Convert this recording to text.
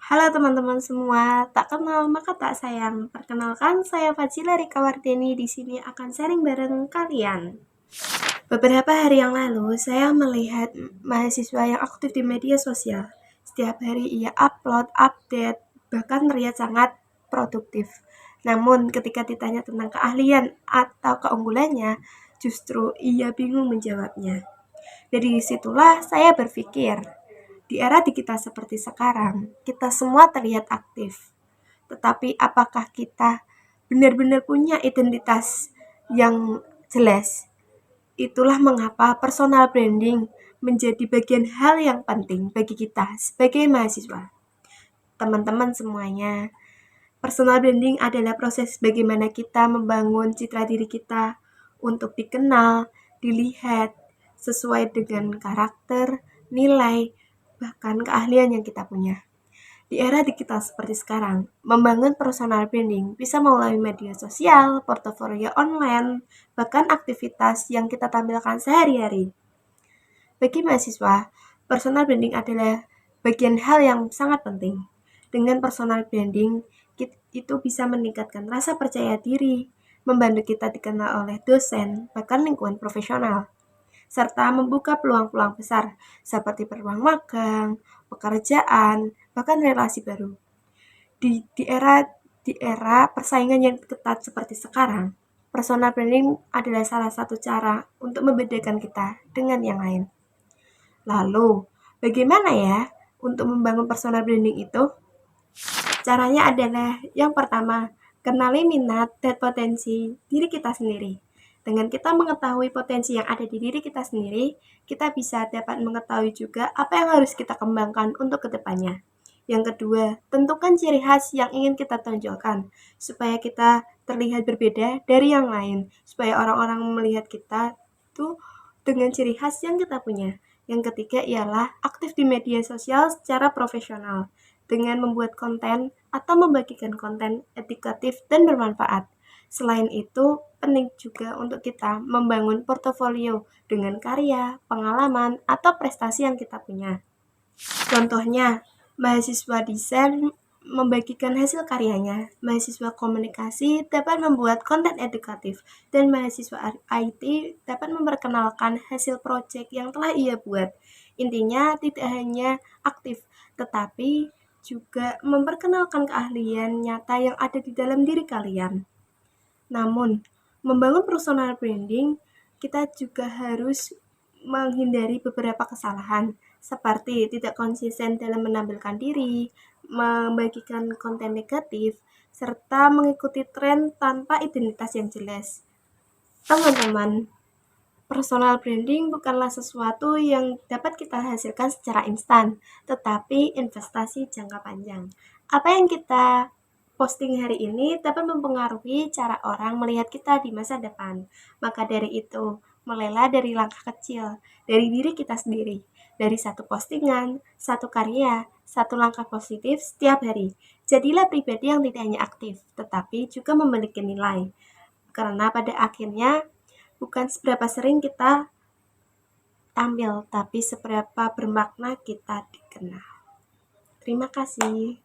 Halo teman-teman semua, tak kenal maka tak sayang. Perkenalkan, saya Fadzila Rika Wardeni di sini akan sharing bareng kalian. Beberapa hari yang lalu, saya melihat mahasiswa yang aktif di media sosial. Setiap hari ia upload, update, bahkan terlihat sangat produktif. Namun, ketika ditanya tentang keahlian atau keunggulannya, justru ia bingung menjawabnya. Dari situlah saya berpikir, di era digital seperti sekarang, kita semua terlihat aktif. Tetapi apakah kita benar-benar punya identitas yang jelas? Itulah mengapa personal branding menjadi bagian hal yang penting bagi kita sebagai mahasiswa. Teman-teman semuanya, personal branding adalah proses bagaimana kita membangun citra diri kita untuk dikenal, dilihat, sesuai dengan karakter, nilai, bahkan keahlian yang kita punya. Di era digital seperti sekarang, membangun personal branding bisa melalui media sosial, portofolio online, bahkan aktivitas yang kita tampilkan sehari-hari. Bagi mahasiswa, personal branding adalah bagian hal yang sangat penting. Dengan personal branding, itu bisa meningkatkan rasa percaya diri, membantu kita dikenal oleh dosen, bahkan lingkungan profesional, serta membuka peluang-peluang besar seperti peluang magang, pekerjaan, bahkan relasi baru. Di era persaingan yang ketat seperti sekarang, personal branding adalah salah satu cara untuk membedakan kita dengan yang lain. Lalu, bagaimana ya untuk membangun personal branding itu? Caranya adalah yang pertama, kenali minat dan potensi diri kita sendiri. Dengan kita mengetahui potensi yang ada di diri kita sendiri, kita bisa dapat mengetahui juga apa yang harus kita kembangkan untuk kedepannya. Yang kedua, tentukan ciri khas yang ingin kita tonjolkan, supaya kita terlihat berbeda dari yang lain, supaya orang-orang melihat kita tuh dengan ciri khas yang kita punya. Yang ketiga ialah aktif di media sosial secara profesional, dengan membuat konten atau membagikan konten edukatif dan bermanfaat. Selain itu, penting juga untuk kita membangun portofolio dengan karya, pengalaman, atau prestasi yang kita punya. Contohnya, mahasiswa desain membagikan hasil karyanya, mahasiswa komunikasi dapat membuat konten edukatif, dan mahasiswa IT dapat memperkenalkan hasil proyek yang telah ia buat. Intinya tidak hanya aktif, tetapi juga memperkenalkan keahlian nyata yang ada di dalam diri kalian. Namun, membangun personal branding, kita juga harus menghindari beberapa kesalahan, seperti tidak konsisten dalam menampilkan diri, membagikan konten negatif, serta mengikuti tren tanpa identitas yang jelas. Teman-teman, personal branding bukanlah sesuatu yang dapat kita hasilkan secara instan, tetapi investasi jangka panjang. Apa yang kita posting hari ini dapat mempengaruhi cara orang melihat kita di masa depan. Maka dari itu, mulailah dari langkah kecil, dari diri kita sendiri, dari satu postingan, satu karya, satu langkah positif setiap hari. Jadilah pribadi yang tidak hanya aktif, tetapi juga memiliki nilai. Karena pada akhirnya, bukan seberapa sering kita tampil, tapi seberapa bermakna kita dikenal. Terima kasih.